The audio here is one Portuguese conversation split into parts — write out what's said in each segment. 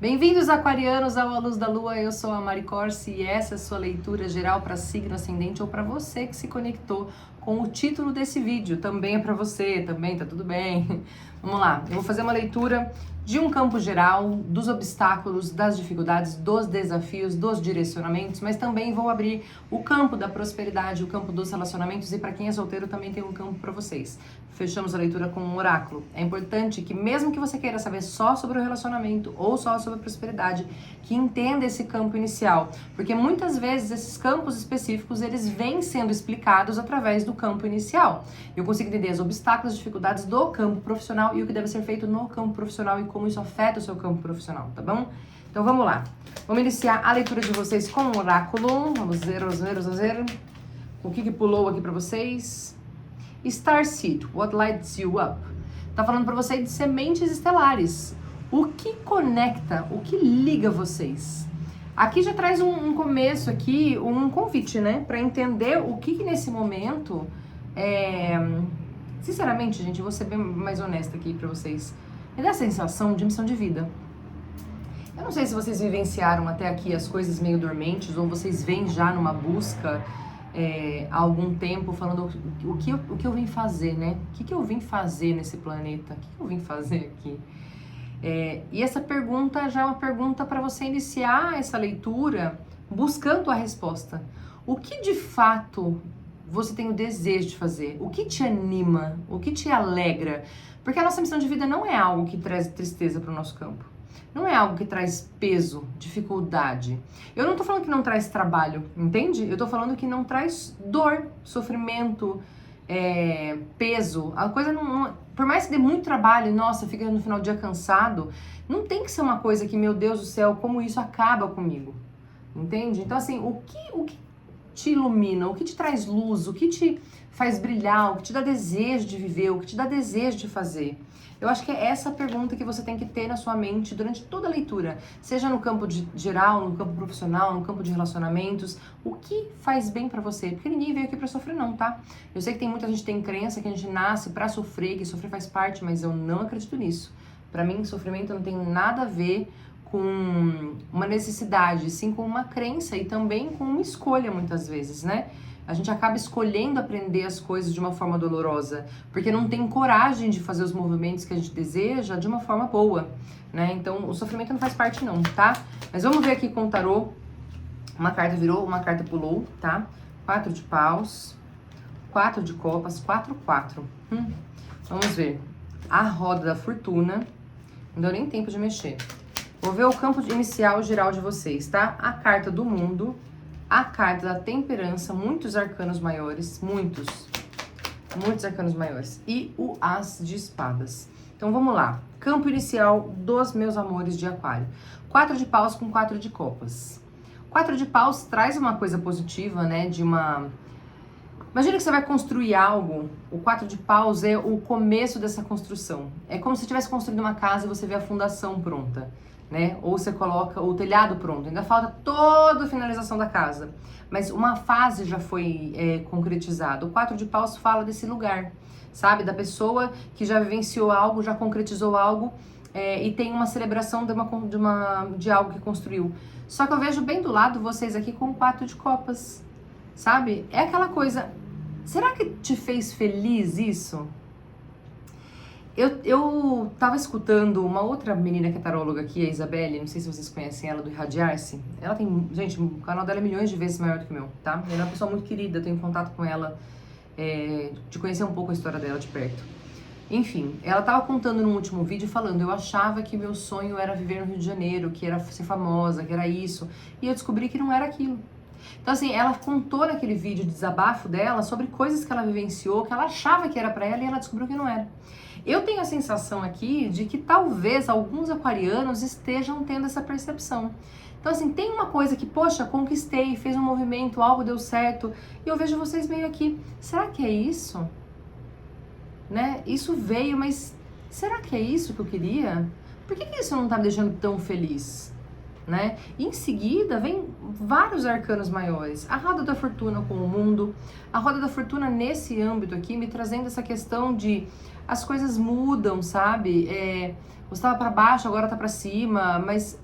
Bem-vindos, aquarianos, ao A Luz da Lua. Eu sou a Mari Corsi e essa é a sua leitura geral para signo ascendente ou para você que se conectou com o título desse vídeo. Também é para você, também tá tudo bem. Vamos lá, eu vou fazer uma leitura de um campo geral, dos obstáculos, das dificuldades, dos desafios, dos direcionamentos, mas também vou abrir o campo da prosperidade, o campo dos relacionamentos, e para quem é solteiro também tem um campo para vocês. Fechamos a leitura com um oráculo. É importante que, mesmo que você queira saber só sobre o relacionamento ou só sobre a prosperidade, que entenda esse campo inicial, porque muitas vezes esses campos específicos eles vêm sendo explicados através do campo inicial. Eu consigo entender os obstáculos, as dificuldades do campo profissional e o que deve ser feito no campo profissional e como isso afeta o seu campo profissional, tá bom? Então vamos lá. Vamos iniciar a leitura de vocês com o oráculo. Vamos ver. O que pulou aqui para vocês? Starseed, what lights you up? Tá falando para vocês de sementes estelares. O que conecta, o que liga vocês? Aqui já traz um começo aqui, um convite, né? Para entender o que nesse momento Sinceramente, gente, eu vou ser bem mais honesta aqui para vocês. Me dá a sensação de missão de vida. Eu não sei se vocês vivenciaram até aqui as coisas meio dormentes ou vocês vêm já numa busca há algum tempo falando o que eu vim fazer, né? O que eu vim fazer nesse planeta? O que eu vim fazer aqui? E essa pergunta já é uma pergunta para você iniciar essa leitura buscando a resposta. O que de fato você tem o desejo de fazer? O que te anima? O que te alegra? Porque a nossa missão de vida não é algo que traz tristeza para o nosso campo. Não é algo que traz peso, dificuldade. Eu não tô falando que não traz trabalho, entende? Eu tô falando que não traz dor, sofrimento, peso. A coisa não... Por mais que dê muito trabalho, nossa, fica no final do dia cansado, não tem que ser uma coisa que, meu Deus do céu, como isso acaba comigo. Entende? Então, assim, o que te ilumina, o que te traz luz, o que te faz brilhar, o que te dá desejo de viver, o que te dá desejo de fazer? Eu acho que é essa pergunta que você tem que ter na sua mente durante toda a leitura, seja no campo geral, no campo profissional, no campo de relacionamentos, o que faz bem pra você? Porque ninguém veio aqui pra sofrer não, tá? Eu sei que tem muita gente que tem crença que a gente nasce pra sofrer, que sofrer faz parte, mas eu não acredito nisso. Pra mim, sofrimento não tem nada a ver com uma necessidade, sim com uma crença e também com uma escolha muitas vezes, né? A gente acaba escolhendo aprender as coisas de uma forma dolorosa, porque não tem coragem de fazer os movimentos que a gente deseja de uma forma boa, né? Então, o sofrimento não faz parte não, tá? Mas vamos ver aqui com o tarô. Uma carta virou, uma carta pulou, tá? 4 de paus, 4 de copas, 4, 4. Vamos ver. A roda da fortuna. Não deu nem tempo de mexer. Vou ver o campo inicial geral de vocês, tá? A carta do mundo, a carta da temperança, muitos arcanos maiores, muitos arcanos maiores, e o as de espadas. Então vamos lá, campo inicial dos meus amores de aquário. 4 de paus com 4 de copas. 4 de paus traz uma coisa positiva, né, Imagina que você vai construir algo, o 4 de paus é o começo dessa construção. É como se você estivesse construindo uma casa e você vê a fundação pronta, né? Ou você coloca o telhado pronto. Ainda falta toda a finalização da casa. Mas uma fase já foi concretizada. O 4 de paus fala desse lugar, sabe? Da pessoa que já vivenciou algo, já concretizou algo e tem uma celebração de algo que construiu. Só que eu vejo bem do lado vocês aqui com o 4 de copas, sabe? É aquela coisa... Será que te fez feliz isso? Eu tava escutando uma outra menina que é taróloga aqui, a Isabelle, não sei se vocês conhecem ela, do Irradiar-se. Ela tem, gente, o canal dela é milhões de vezes maior do que o meu, tá? Ela é uma pessoa muito querida, eu tenho contato com ela, de conhecer um pouco a história dela de perto. Enfim, ela tava contando no último vídeo, falando, eu achava que meu sonho era viver no Rio de Janeiro, que era ser famosa, que era isso, e eu descobri que não era aquilo. Então, assim, ela contou naquele vídeo de desabafo dela sobre coisas que ela vivenciou, que ela achava que era pra ela e ela descobriu que não era. Eu tenho a sensação aqui de que talvez alguns aquarianos estejam tendo essa percepção. Então, assim, tem uma coisa que, poxa, conquistei, fez um movimento, algo deu certo, e eu vejo vocês meio aqui, será que é isso? Né? Isso veio, mas será que é isso que eu queria? Por que isso não tá me deixando tão feliz? Né? E em seguida vem vários arcanos maiores, a roda da fortuna com o mundo, a roda da fortuna nesse âmbito aqui me trazendo essa questão de as coisas mudam, sabe? Você estava para baixo, agora tá para cima, mas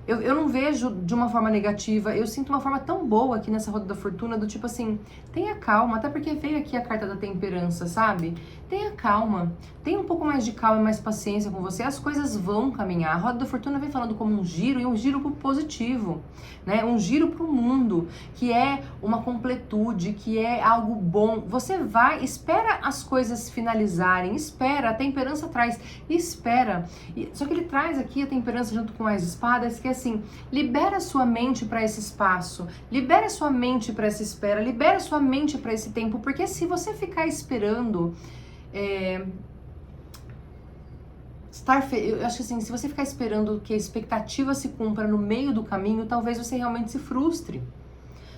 Eu não vejo de uma forma negativa, eu sinto uma forma tão boa aqui nessa roda da fortuna, do tipo assim, tenha calma, até porque veio aqui a carta da temperança, sabe? Tenha calma, tenha um pouco mais de calma e mais paciência com você, as coisas vão caminhar. A roda da fortuna vem falando como um giro, e um giro pro positivo, né? Um giro pro mundo, que é uma completude, que é algo bom. Você vai, espera as coisas finalizarem, espera, a temperança traz, espera. Só que ele traz aqui a temperança junto com as espadas, que é assim, libera sua mente para esse espaço, libera sua mente para essa espera, libera sua mente para esse tempo, porque se você ficar esperando, eu acho que assim, se você ficar esperando que a expectativa se cumpra no meio do caminho, talvez você realmente se frustre,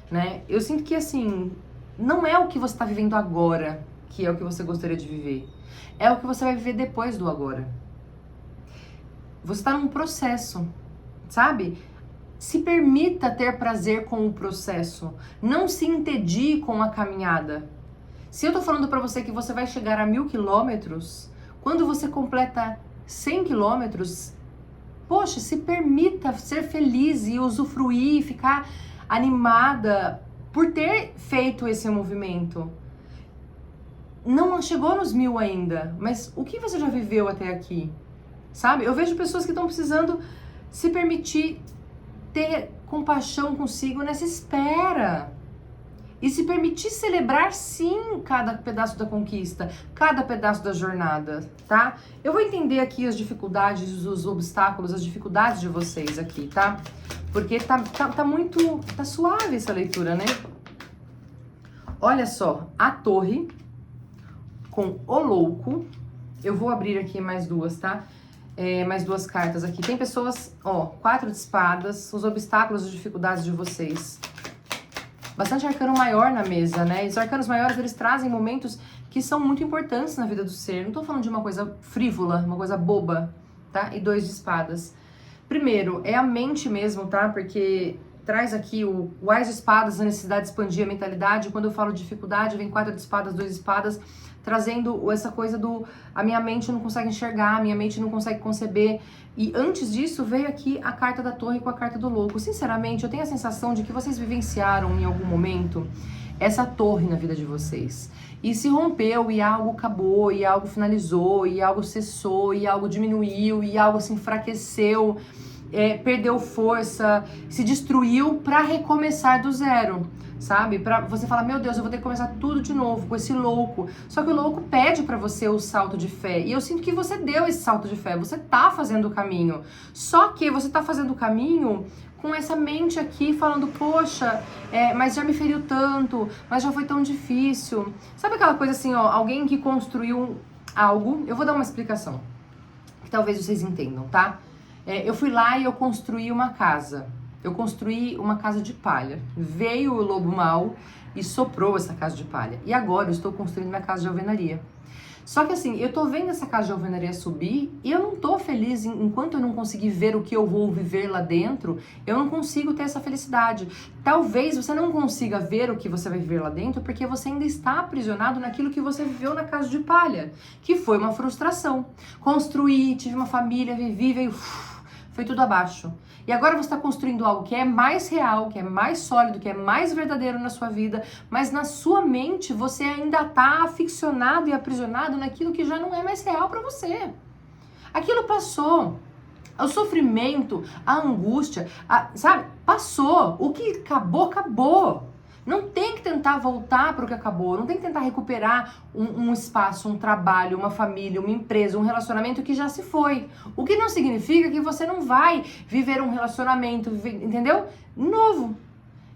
né? Eu sinto que assim, não é o que você está vivendo agora que é o que você gostaria de viver, é o que você vai viver depois do agora. Você está num processo, sabe? Se permita ter prazer com o processo. Não se entedie com a caminhada. Se eu tô falando pra você que você vai chegar a 1000 quilômetros, quando você completa 100 quilômetros, poxa, se permita ser feliz e usufruir, ficar animada por ter feito esse movimento. Não chegou nos 1000 ainda, mas o que você já viveu até aqui? Sabe? Eu vejo pessoas que estão precisando se permitir ter compaixão consigo nessa espera. E se permitir celebrar, sim, cada pedaço da conquista, cada pedaço da jornada, tá? Eu vou entender aqui as dificuldades, os obstáculos, as dificuldades de vocês aqui, tá? Porque tá suave essa leitura, né? Olha só, a torre com o louco. Eu vou abrir aqui mais duas, tá? Mais duas cartas aqui. Tem pessoas, ó, 4 de espadas, os obstáculos, as dificuldades de vocês. Bastante arcano maior na mesa, né? E os arcanos maiores, eles trazem momentos que são muito importantes na vida do ser. Não tô falando de uma coisa frívola, uma coisa boba, tá? E 2 de espadas. Primeiro, é a mente mesmo, tá? Porque traz aqui o Ás de espadas, a necessidade de expandir a mentalidade. Quando eu falo de dificuldade, vem 4 de espadas, 2 de espadas, trazendo essa coisa do a minha mente não consegue enxergar, a minha mente não consegue conceber. E antes disso veio aqui a carta da torre com a carta do louco. Sinceramente, eu tenho a sensação de que vocês vivenciaram em algum momento essa torre na vida de vocês. E se rompeu, e algo acabou, e algo finalizou, e algo cessou, e algo diminuiu, e algo se enfraqueceu, perdeu força, se destruiu para recomeçar do zero. Sabe? Pra você falar, meu Deus, eu vou ter que começar tudo de novo com esse louco. Só que o louco pede pra você o salto de fé. E eu sinto que você deu esse salto de fé. Você tá fazendo o caminho. Só que você tá fazendo o caminho com essa mente aqui falando, poxa, mas já me feriu tanto, mas já foi tão difícil. Sabe aquela coisa assim, ó, alguém que construiu algo. Eu vou dar uma explicação, que talvez vocês entendam, tá? Eu fui lá e eu construí uma casa. Eu construí uma casa de palha. Veio o lobo mau e soprou essa casa de palha. E agora eu estou construindo minha casa de alvenaria. Só que assim, eu tô vendo essa casa de alvenaria subir e eu não tô feliz enquanto eu não conseguir ver o que eu vou viver lá dentro, eu não consigo ter essa felicidade. Talvez você não consiga ver o que você vai viver lá dentro porque você ainda está aprisionado naquilo que você viveu na casa de palha, que foi uma frustração. Construí, tive uma família, vivi, veio... foi tudo abaixo. E agora você está construindo algo que é mais real, que é mais sólido, que é mais verdadeiro na sua vida, mas na sua mente você ainda está aficionado e aprisionado naquilo que já não é mais real para você. Aquilo passou. O sofrimento, a angústia, sabe? Passou. O que acabou, acabou. Não tem que tentar voltar para o que acabou, não tem que tentar recuperar um espaço, um trabalho, uma família, uma empresa, um relacionamento que já se foi. O que não significa que você não vai viver um relacionamento, entendeu? Novo.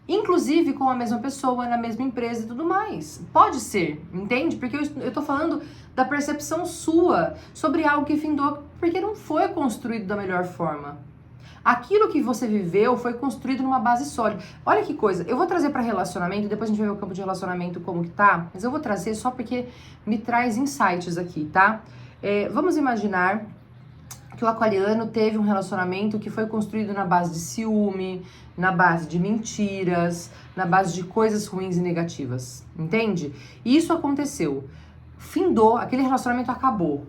Inclusive com a mesma pessoa, na mesma empresa e tudo mais. Pode ser, entende? Porque eu tô falando da percepção sua sobre algo que findou porque não foi construído da melhor forma. Aquilo que você viveu foi construído numa base sólida. Olha que coisa, eu vou trazer para relacionamento, depois a gente vai ver o campo de relacionamento como que tá, mas eu vou trazer só porque me traz insights aqui, tá? Vamos imaginar que o aquariano teve um relacionamento que foi construído na base de ciúme, na base de mentiras, na base de coisas ruins e negativas, entende? E isso aconteceu. Findou, aquele relacionamento acabou.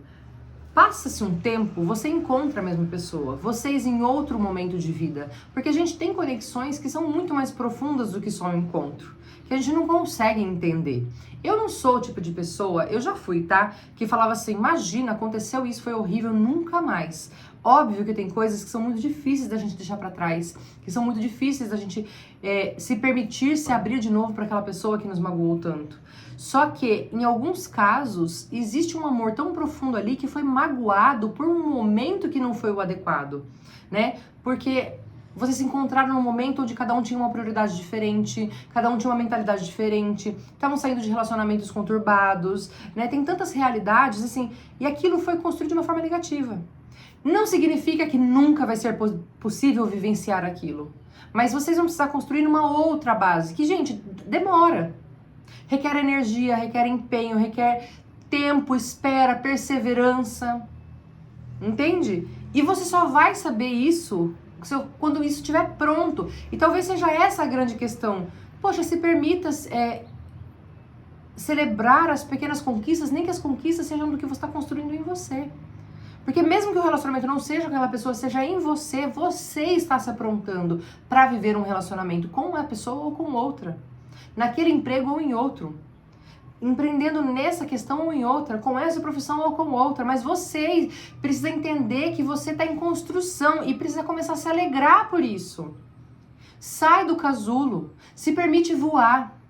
Passa-se um tempo, você encontra a mesma pessoa, vocês em outro momento de vida, porque a gente tem conexões que são muito mais profundas do que só um encontro, que a gente não consegue entender. Eu não sou o tipo de pessoa, eu já fui, tá? Que falava assim, imagina, aconteceu isso, foi horrível, nunca mais. Óbvio que tem coisas que são muito difíceis da gente deixar pra trás, que são muito difíceis da gente se permitir se abrir de novo para aquela pessoa que nos magoou tanto. Só que, em alguns casos, existe um amor tão profundo ali que foi magoado por um momento que não foi o adequado, né? Porque vocês se encontraram num momento onde cada um tinha uma prioridade diferente, cada um tinha uma mentalidade diferente, estavam saindo de relacionamentos conturbados, né? Tem tantas realidades, assim, e aquilo foi construído de uma forma negativa. Não significa que nunca vai ser possível vivenciar aquilo, mas vocês vão precisar construir uma outra base, que, gente, demora. Requer energia, requer empenho, requer tempo, espera, perseverança. Entende? E você só vai saber isso quando isso estiver pronto. E talvez seja essa a grande questão. Poxa, se permita celebrar as pequenas conquistas, nem que as conquistas sejam do que você está construindo em você. Porque mesmo que o relacionamento não seja aquela pessoa, seja em você, você está se aprontando para viver um relacionamento com uma pessoa ou com outra. Naquele emprego ou em outro, empreendendo nessa questão ou em outra, com essa profissão ou com outra, mas você precisa entender que você está em construção e precisa começar a se alegrar por isso. Sai do casulo, se permite voar,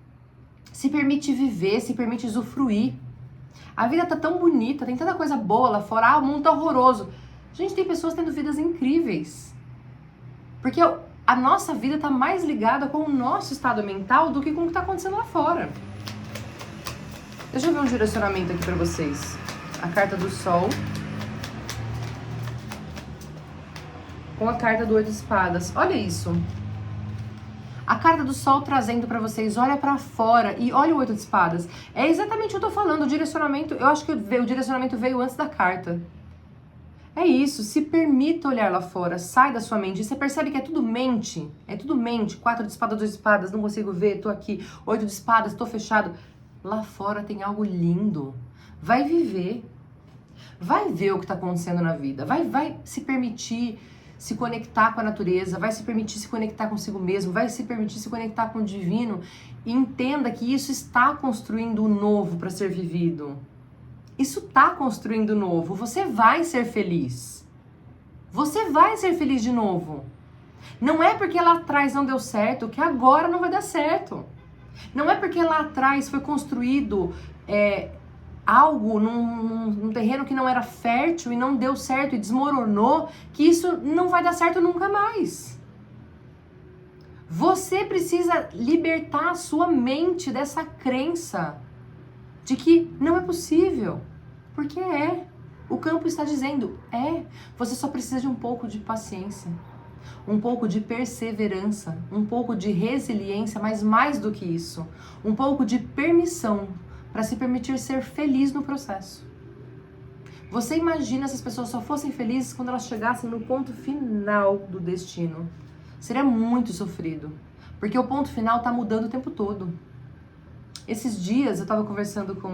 se permite viver, se permite usufruir. A vida tá tão bonita, tem tanta coisa boa lá fora, o mundo tá horroroso. Gente, tem pessoas tendo vidas incríveis. Porque a nossa vida está mais ligada com o nosso estado mental do que com o que está acontecendo lá fora. Deixa eu ver um direcionamento aqui para vocês. A carta do Sol com a carta do 8 de Espadas. Olha isso. A carta do Sol trazendo para vocês, olha para fora e olha o 8 de Espadas. É exatamente o que eu tô falando, o direcionamento, eu acho que o direcionamento veio antes da carta. É isso, se permita olhar lá fora, sai da sua mente. E você percebe que é tudo mente. 4 de espadas, 2 de espadas, não consigo ver, tô aqui. 8 de espadas, tô fechado. Lá fora tem algo lindo. Vai viver. Vai ver o que tá acontecendo na vida. Vai se permitir se conectar com a natureza. Vai se permitir se conectar consigo mesmo. Vai se permitir se conectar com o divino. E entenda que isso está construindo o novo para ser vivido. Isso tá construindo novo. Você vai ser feliz. Você vai ser feliz de novo. Não é porque lá atrás não deu certo que agora não vai dar certo. Não é porque lá atrás foi construído algo num terreno que não era fértil e não deu certo e desmoronou que isso não vai dar certo nunca mais. Você precisa libertar a sua mente dessa crença de que não é possível, porque é. O campo está dizendo, você só precisa de um pouco de paciência, um pouco de perseverança, um pouco de resiliência, mas mais do que isso, um pouco de permissão para se permitir ser feliz no processo. Você imagina se as pessoas só fossem felizes quando elas chegassem no ponto final do destino. Seria muito sofrido, porque o ponto final está mudando o tempo todo. Esses dias eu tava conversando com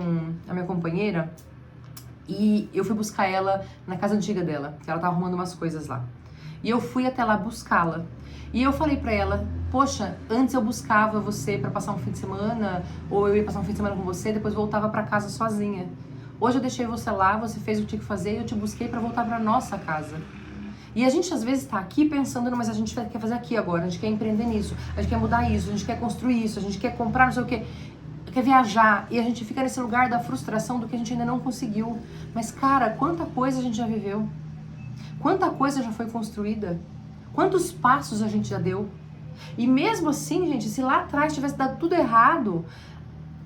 a minha companheira e eu fui buscar ela na casa antiga dela, que ela tava arrumando umas coisas lá. E eu fui até lá buscá-la. E eu falei pra ela, poxa, antes eu buscava você pra passar um fim de semana, ou eu ia passar um fim de semana com você, depois voltava pra casa sozinha. Hoje eu deixei você lá, você fez o que tinha que fazer e eu te busquei pra voltar pra nossa casa. E a gente às vezes tá aqui pensando, mas a gente quer fazer aqui agora, a gente quer empreender nisso, a gente quer mudar isso, a gente quer construir isso, a gente quer comprar não sei o quê. Quer viajar, e a gente fica nesse lugar da frustração do que a gente ainda não conseguiu. Mas, cara, quanta coisa a gente já viveu? Quanta coisa já foi construída? Quantos passos a gente já deu? E mesmo assim, gente, se lá atrás tivesse dado tudo errado,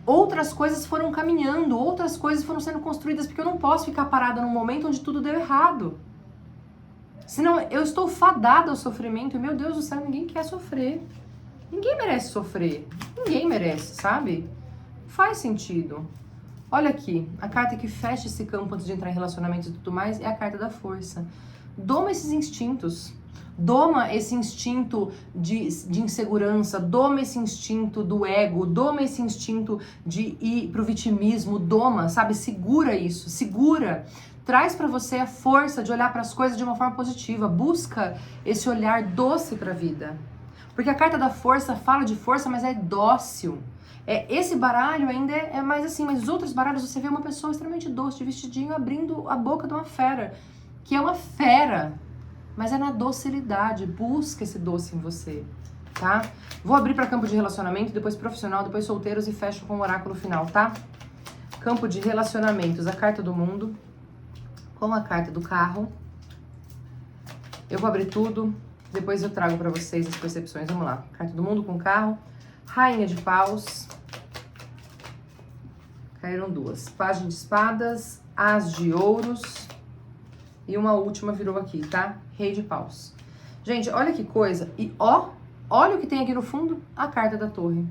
outras coisas foram caminhando, outras coisas foram sendo construídas, porque eu não posso ficar parada num momento onde tudo deu errado. Senão eu estou fadada ao sofrimento, e meu Deus do céu, ninguém quer sofrer. Ninguém merece sofrer. Ninguém merece, sabe? Faz sentido. Olha aqui, a carta que fecha esse campo antes de entrar em relacionamento e tudo mais é a carta da força. Doma esses instintos. Doma esse instinto de insegurança, doma esse instinto do ego, doma esse instinto de ir pro vitimismo, doma, sabe? Segura isso, segura. traz pra você a força de olhar para as coisas de uma forma positiva. Busca esse olhar doce pra vida. Porque a carta da força fala de força, mas é dócil. Esse baralho ainda é mais assim, mas os outros baralhos você vê uma pessoa extremamente doce, de vestidinho, abrindo a boca de uma fera, que é uma fera, mas é na docilidade. Busca esse doce em você, tá? Vou abrir para campo de relacionamento, depois profissional, depois solteiros e fecho com o oráculo final, tá? Campo de relacionamentos, a carta do mundo com a carta do carro. Eu vou abrir tudo, depois eu trago para vocês as percepções. Vamos lá. Carta do mundo com o carro, Rainha de Paus. Caíram duas. Pajem de espadas, As de ouros. E uma última virou aqui, tá? Rei de Paus. Gente, olha que coisa. E olha o que tem aqui no fundo, a carta da torre.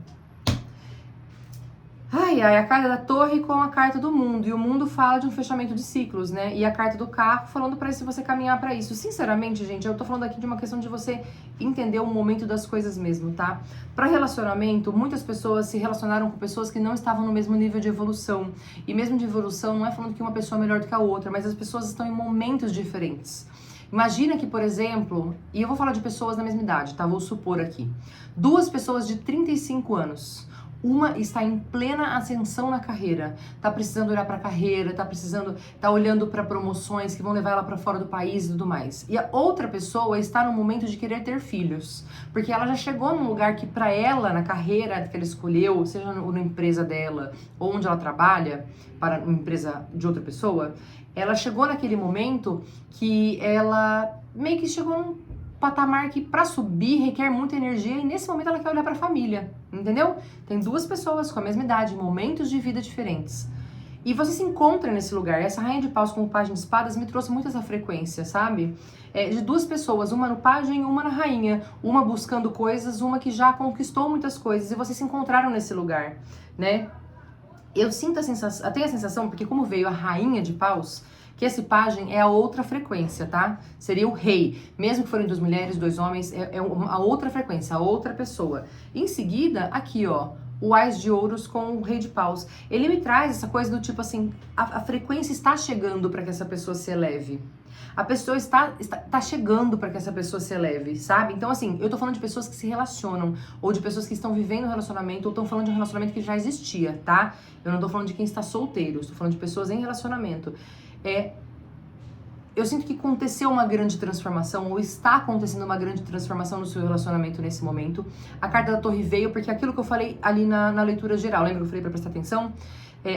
Ai, ai, a carta da torre com a carta do mundo. E o mundo fala de um fechamento de ciclos, né? E a carta do carro falando pra você caminhar pra isso. Sinceramente, gente, eu tô falando aqui de uma questão de você entender o momento das coisas mesmo, tá? Pra relacionamento, muitas pessoas se relacionaram com pessoas que não estavam no mesmo nível de evolução. E mesmo de evolução, não é falando que uma pessoa é melhor do que a outra, mas as pessoas estão em momentos diferentes. Imagina que, por exemplo, e eu vou falar de pessoas da mesma idade, tá? Vou supor aqui. Duas pessoas de 35 anos. Uma está em plena ascensão na carreira, tá precisando olhar para a carreira, tá olhando para promoções que vão levar ela para fora do país e tudo mais. E a outra pessoa está no momento de querer ter filhos, porque ela já chegou num lugar que para ela, na carreira que ela escolheu, seja na empresa dela ou onde ela trabalha, para uma empresa de outra pessoa, ela chegou naquele momento que ela meio que chegou num patamar que para subir requer muita energia e nesse momento ela quer olhar para a família, entendeu? Tem duas pessoas com a mesma idade, momentos de vida diferentes. E você se encontra nesse lugar. Essa Rainha de Paus com o Pajem de Espadas me trouxe muito essa frequência, sabe? De duas pessoas, uma no Pajem e uma na Rainha. Uma buscando coisas, uma que já conquistou muitas coisas e vocês se encontraram nesse lugar, né? Eu sinto tenho a sensação, porque como veio a Rainha de Paus, que esse pajem é a outra frequência, tá? Seria o rei. Mesmo que forem duas mulheres, dois homens, a outra frequência, a outra pessoa. Em seguida, aqui, ó, o Ás de ouros com o Rei de Paus. Ele me traz essa coisa do tipo assim, a frequência está chegando para que essa pessoa se eleve. A pessoa está chegando para que essa pessoa se eleve, sabe? Então, assim, eu tô falando de pessoas que se relacionam, ou de pessoas que estão vivendo um relacionamento, ou estão falando de um relacionamento que já existia, tá? Eu não tô falando de quem está solteiro, estou falando de pessoas em relacionamento. Eu sinto que aconteceu uma grande transformação, ou está acontecendo uma grande transformação no seu relacionamento nesse momento. A carta da torre veio porque aquilo que eu falei ali na leitura geral, lembra que eu falei pra prestar atenção?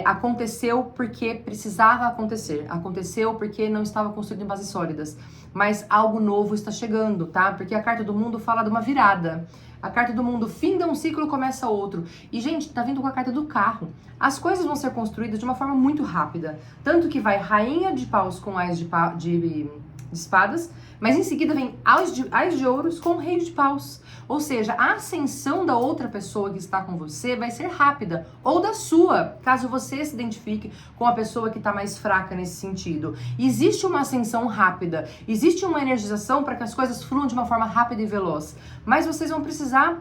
Aconteceu porque precisava acontecer. Aconteceu porque não estava construído em bases sólidas. Mas algo novo está chegando, tá? Porque a carta do mundo fala de uma virada. A carta do mundo finda um ciclo e começa outro. E, gente, tá vindo com a carta do carro. As coisas vão ser construídas de uma forma muito rápida. Tanto que vai Rainha de Paus com Ás de espadas, mas em seguida vem Ás de ouros com Rei de Paus. Ou seja, a ascensão da outra pessoa que está com você vai ser rápida. Ou da sua, caso você se identifique com a pessoa que está mais fraca nesse sentido. Existe uma ascensão rápida. Existe uma energização para que as coisas fluam de uma forma rápida e veloz. Mas vocês vão precisar,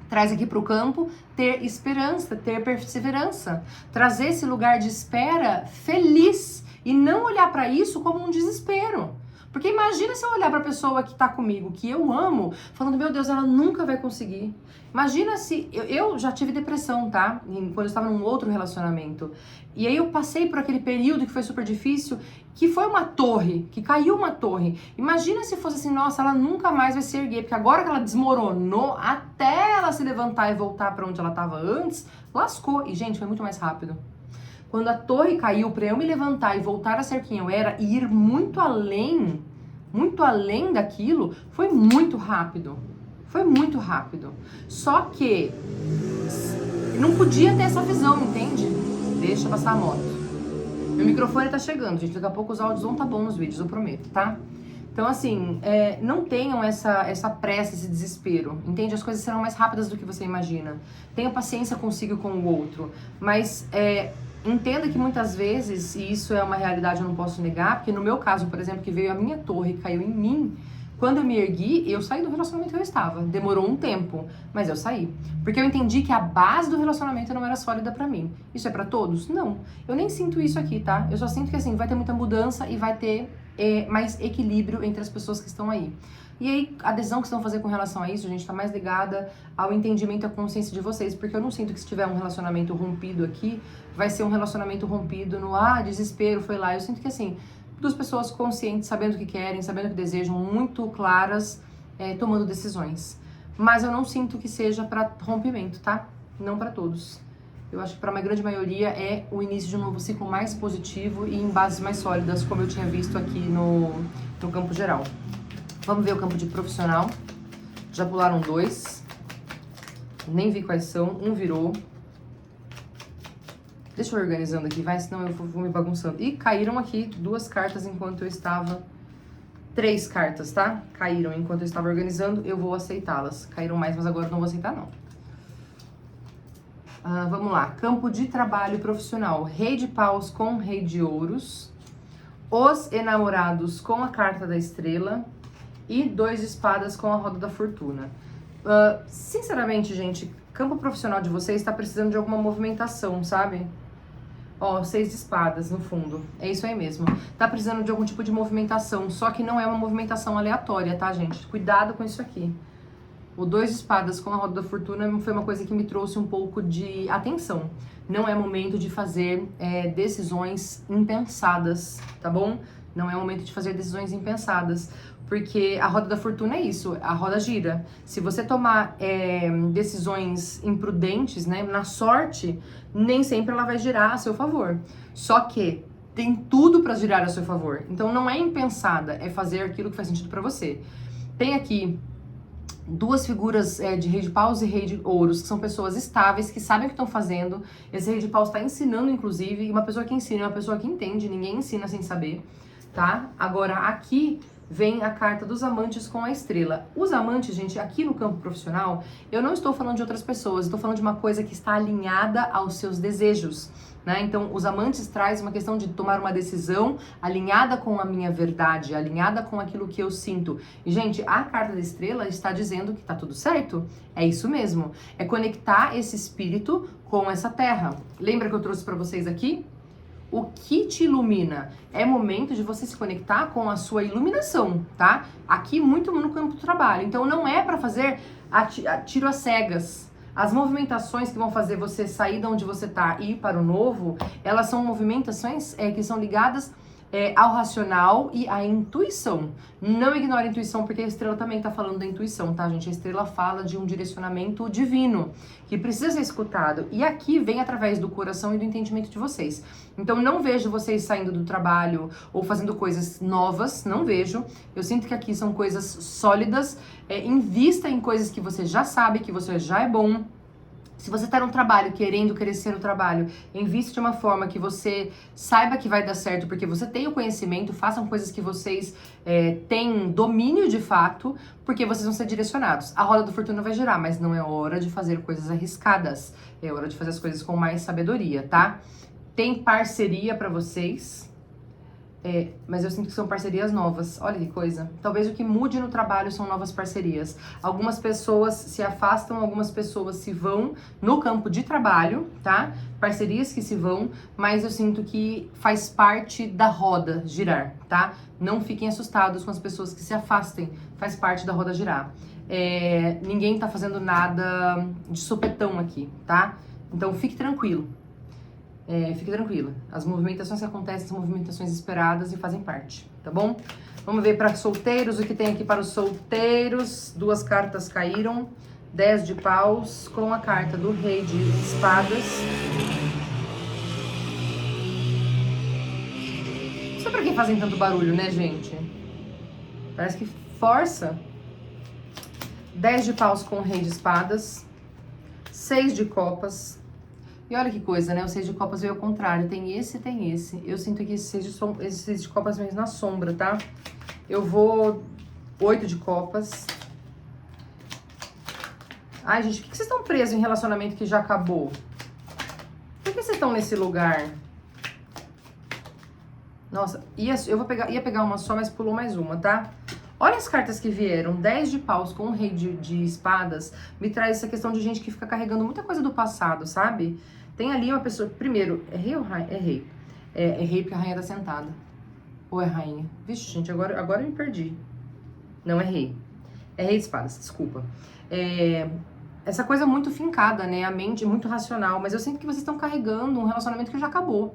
traz aqui para o campo, ter esperança, ter perseverança. Trazer esse lugar de espera feliz e não olhar para isso como um desespero. Porque imagina se eu olhar pra pessoa que tá comigo, que eu amo, falando, meu Deus, ela nunca vai conseguir. Imagina se... Eu já tive depressão, tá? Quando eu estava num outro relacionamento. E aí eu passei por aquele período que foi super difícil, que foi uma torre, que caiu uma torre. Imagina se fosse assim, nossa, ela nunca mais vai se erguer, porque agora que ela desmoronou, até ela se levantar e voltar pra onde ela tava antes, lascou. E, gente, foi muito mais rápido. Quando a torre caiu, para eu me levantar e voltar a ser quem eu era e ir muito além daquilo, foi muito rápido. Foi muito rápido. Só que não podia ter essa visão, entende? Deixa passar a moto. Meu microfone tá chegando, gente. Daqui a pouco os áudios vão tá bom nos vídeos, eu prometo, tá? Então, assim, não tenham essa pressa, esse desespero, entende? As coisas serão mais rápidas do que você imagina. Tenha paciência consigo e com o outro, mas... entenda que muitas vezes, e isso é uma realidade, eu não posso negar, porque no meu caso, por exemplo, que veio a minha torre e caiu em mim, Quando eu me ergui, eu saí do relacionamento que eu estava. Demorou um tempo, mas eu saí. Porque eu entendi que a base do relacionamento não era sólida pra mim. Isso é pra todos? Não. Eu nem sinto isso aqui, tá? Eu só sinto que, assim, vai ter muita mudança e vai ter mais equilíbrio entre as pessoas que estão aí. E aí, a adesão que vocês vão fazer com relação a isso, a gente tá mais ligada ao entendimento e à consciência de vocês. Porque eu não sinto que se tiver um relacionamento rompido aqui, vai ser um relacionamento rompido no, desespero, foi lá. Eu sinto que, assim, duas pessoas conscientes, sabendo o que querem, sabendo o que desejam, muito claras, tomando decisões. Mas eu não sinto que seja pra rompimento, tá? Não pra todos. Eu acho que para uma grande maioria é o início de um novo ciclo mais positivo e em bases mais sólidas, como eu tinha visto aqui no campo geral. Vamos ver o campo de profissional. Já pularam 2. Nem vi quais são. Um virou. Deixa eu ir organizando aqui, vai, senão eu vou me bagunçando. E caíram aqui 2 cartas enquanto eu estava... 3 cartas, tá? Caíram enquanto eu estava organizando, eu vou aceitá-las. Caíram mais, mas agora eu não vou aceitar, não. Vamos lá. Campo de trabalho profissional. Rei de paus com rei de ouros. Os enamorados com a carta da estrela. E 2 de espadas com a roda da fortuna. Sinceramente, gente, campo profissional de vocês está precisando de alguma movimentação, sabe? Ó, 6 de espadas no fundo. É isso aí mesmo. Tá precisando de algum tipo de movimentação, só que não é uma movimentação aleatória, tá, gente? Cuidado com isso aqui. O 2 de espadas com a roda da fortuna foi uma coisa que me trouxe um pouco de atenção. Não é momento de fazer decisões impensadas, tá bom? Não é momento de fazer decisões impensadas. Porque a roda da fortuna é isso, a roda gira. Se você tomar decisões imprudentes, né, na sorte, nem sempre ela vai girar a seu favor. Só que tem tudo para girar a seu favor. Então não é impensada, é fazer aquilo que faz sentido para você. Tem aqui 2 figuras de rei de paus e rei de ouros, que são pessoas estáveis, que sabem o que estão fazendo. Esse rei de paus está ensinando, inclusive, e uma pessoa que ensina é uma pessoa que entende, ninguém ensina sem saber, tá? Agora, aqui vem a carta dos amantes com a estrela. Os amantes, gente, aqui no campo profissional, eu não estou falando de outras pessoas, estou falando de uma coisa que está alinhada aos seus desejos, né? Então, os amantes trazem uma questão de tomar uma decisão alinhada com a minha verdade, alinhada com aquilo que eu sinto. E, gente, a carta da estrela está dizendo que tá tudo certo. É isso mesmo. É conectar esse espírito com essa terra. Lembra que eu trouxe para vocês aqui? O que te ilumina? É momento de você se conectar com a sua iluminação, tá? Aqui muito no campo do trabalho. Então não é para fazer tiro às cegas. As movimentações que vão fazer você sair de onde você tá e ir para o novo, elas são movimentações que são ligadas ao racional e à intuição. Não ignore a intuição, porque a estrela também tá falando da intuição, tá, gente? A estrela fala de um direcionamento divino, que precisa ser escutado. E aqui vem através do coração e do entendimento de vocês. Então não vejo vocês saindo do trabalho ou fazendo coisas novas, não vejo. Eu sinto que aqui são coisas sólidas. Invista em coisas que você já sabe, que você já é bom. Se você está num trabalho, querendo crescer no trabalho, invista de uma forma que você saiba que vai dar certo, porque você tem o conhecimento, façam coisas que vocês têm domínio de fato, porque vocês vão ser direcionados. A roda da fortuna vai girar, mas não é hora de fazer coisas arriscadas, é hora de fazer as coisas com mais sabedoria, tá? Tem parceria para vocês, mas eu sinto que são parcerias novas. Olha que coisa. Talvez o que mude no trabalho são novas parcerias. Algumas pessoas se afastam, algumas pessoas se vão no campo de trabalho, tá? Parcerias que se vão, mas eu sinto que faz parte da roda girar, tá? Não fiquem assustados com as pessoas que se afastem, faz parte da roda girar. Ninguém tá fazendo nada de sopetão aqui, tá? Então fique tranquilo. Fique tranquila. As movimentações que acontecem são movimentações esperadas e fazem parte, tá bom? Vamos ver para solteiros o que tem aqui para os solteiros. 2 cartas caíram. 10 de paus com a carta do rei de espadas. Não sei pra que fazem tanto barulho, né, gente? Parece que força. 10 de paus com o rei de espadas. 6 de copas. E olha que coisa, né? O 6 de copas veio ao contrário. Tem esse e tem esse. Eu sinto que esse 6 de copas vem na sombra, tá? Eu vou... 8 de copas. Ai, gente, por que vocês estão presos em relacionamento que já acabou? Por que vocês estão nesse lugar? Nossa, eu ia pegar uma só, mas pulou mais uma, tá? Olha as cartas que vieram, 10 de paus com o rei de espadas, me traz essa questão de gente que fica carregando muita coisa do passado, sabe? Tem ali uma pessoa, primeiro, é rei ou rainha? É rei. É rei porque a rainha tá sentada. Ou é rainha? Vixe, gente, agora eu me perdi. Não é rei. É rei de espadas, desculpa. Essa coisa muito fincada, né? A mente muito racional, mas eu sinto que vocês estão carregando um relacionamento que já acabou.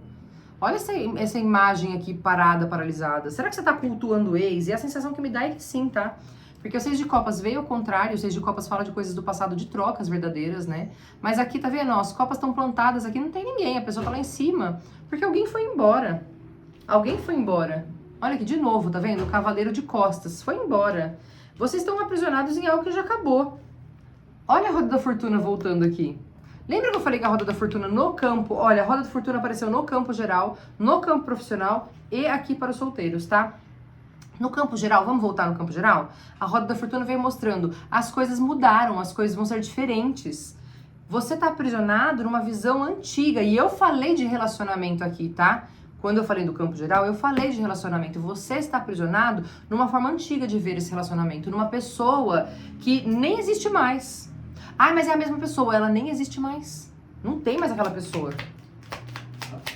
Olha essa imagem aqui parada, paralisada. Será que você tá cultuando o ex? E a sensação que me dá é que sim, tá? Porque o 6 de copas veio ao contrário, o 6 de copas fala de coisas do passado, de trocas verdadeiras, né? Mas aqui, tá vendo? Ó, as copas estão plantadas, aqui não tem ninguém, a pessoa tá lá em cima. Porque alguém foi embora. Alguém foi embora. Olha aqui, de novo, tá vendo? O cavaleiro de costas foi embora. Vocês estão aprisionados em algo que já acabou. Olha a roda da fortuna voltando aqui. Lembra que eu falei que a roda da fortuna no campo, olha, a roda da fortuna apareceu no campo geral, no campo profissional e aqui para os solteiros, tá? No campo geral, vamos voltar no campo geral? A roda da fortuna veio mostrando, as coisas mudaram, as coisas vão ser diferentes. Você tá aprisionado numa visão antiga, e eu falei de relacionamento aqui, tá? Quando eu falei do campo geral, eu falei de relacionamento. Você está aprisionado numa forma antiga de ver esse relacionamento, numa pessoa que nem existe mais. Ah, mas é a mesma pessoa, ela nem existe mais. Não tem mais aquela pessoa.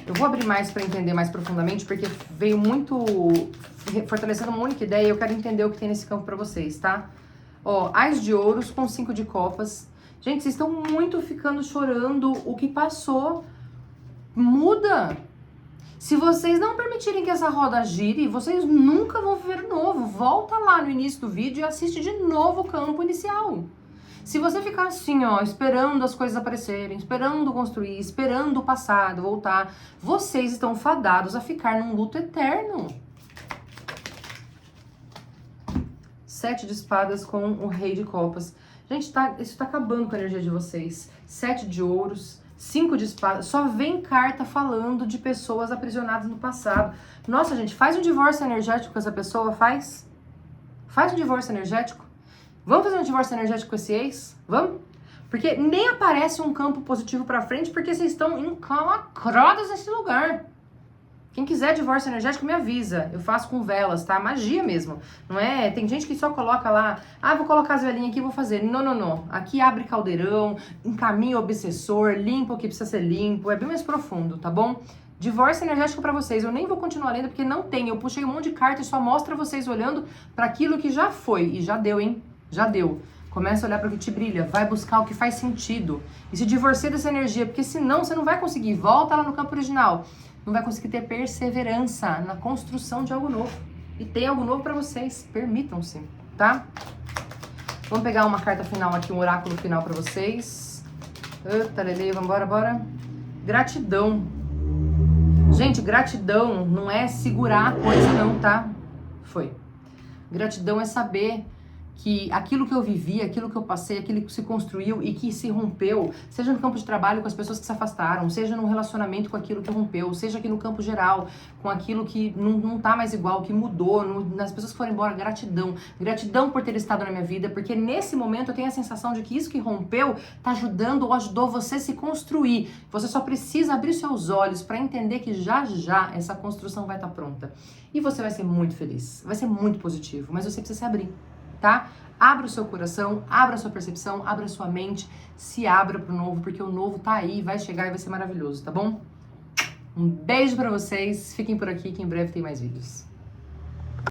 Eu vou abrir mais para entender mais profundamente, porque veio muito fortalecendo uma única ideia e eu quero entender o que tem nesse campo para vocês, tá? Ó, Ás de ouros com 5 de copas. Gente, vocês estão muito ficando chorando o que passou. Muda. Se vocês não permitirem que essa roda gire, vocês nunca vão viver novo. Volta lá no início do vídeo e assiste de novo o campo inicial. Se você ficar assim, ó, esperando as coisas aparecerem, esperando construir, esperando o passado voltar, vocês estão fadados a ficar num luto eterno. 7 de espadas com o rei de copas. Gente, isso tá acabando com a energia de vocês. 7 de ouros, 5 de espadas. Só vem carta falando de pessoas aprisionadas no passado. Nossa, gente, faz um divórcio energético com essa pessoa, faz? Faz um divórcio energético. Vamos fazer um divórcio energético com esse ex? Vamos? Porque nem aparece um campo positivo pra frente porque vocês estão encalacrados nesse lugar. Quem quiser divórcio energético, me avisa. Eu faço com velas, tá? Magia mesmo. Não é? Tem gente que só coloca lá, vou colocar as velinhas aqui e vou fazer. Não, não, não. Aqui abre caldeirão, encaminha o obsessor, limpa o que precisa ser limpo. É bem mais profundo, tá bom? Divórcio energético pra vocês. Eu nem vou continuar lendo porque não tem. Eu puxei um monte de carta e só mostra vocês olhando pra aquilo que já foi. E já deu, hein? Já deu. Começa a olhar para o que te brilha, vai buscar o que faz sentido e se divorcie dessa energia, porque senão você não vai conseguir. Volta lá no campo original, não vai conseguir ter perseverança na construção de algo novo. E tem algo novo para vocês, permitam-se, tá? Vamos pegar uma carta final aqui, um oráculo final para vocês. Eita, Lele, vambora, bora. Gratidão. Gente, gratidão não é segurar a coisa não, tá? Foi. Gratidão é saber que aquilo que eu vivi, aquilo que eu passei, aquilo que se construiu e que se rompeu, seja no campo de trabalho com as pessoas que se afastaram, seja no relacionamento com aquilo que rompeu, seja aqui no campo geral, com aquilo que não tá mais igual, que mudou, nas pessoas que foram embora, gratidão. Gratidão por ter estado na minha vida, porque nesse momento eu tenho a sensação de que isso que rompeu tá ajudando ou ajudou você a se construir. Você só precisa abrir seus olhos para entender que já já essa construção vai estar pronta. E você vai ser muito feliz, vai ser muito positivo, mas você precisa se abrir. Tá? Abra o seu coração, abra a sua percepção, abra a sua mente, se abra pro novo, porque o novo tá aí, vai chegar e vai ser maravilhoso, tá bom? Um beijo pra vocês, fiquem por aqui que em breve tem mais vídeos.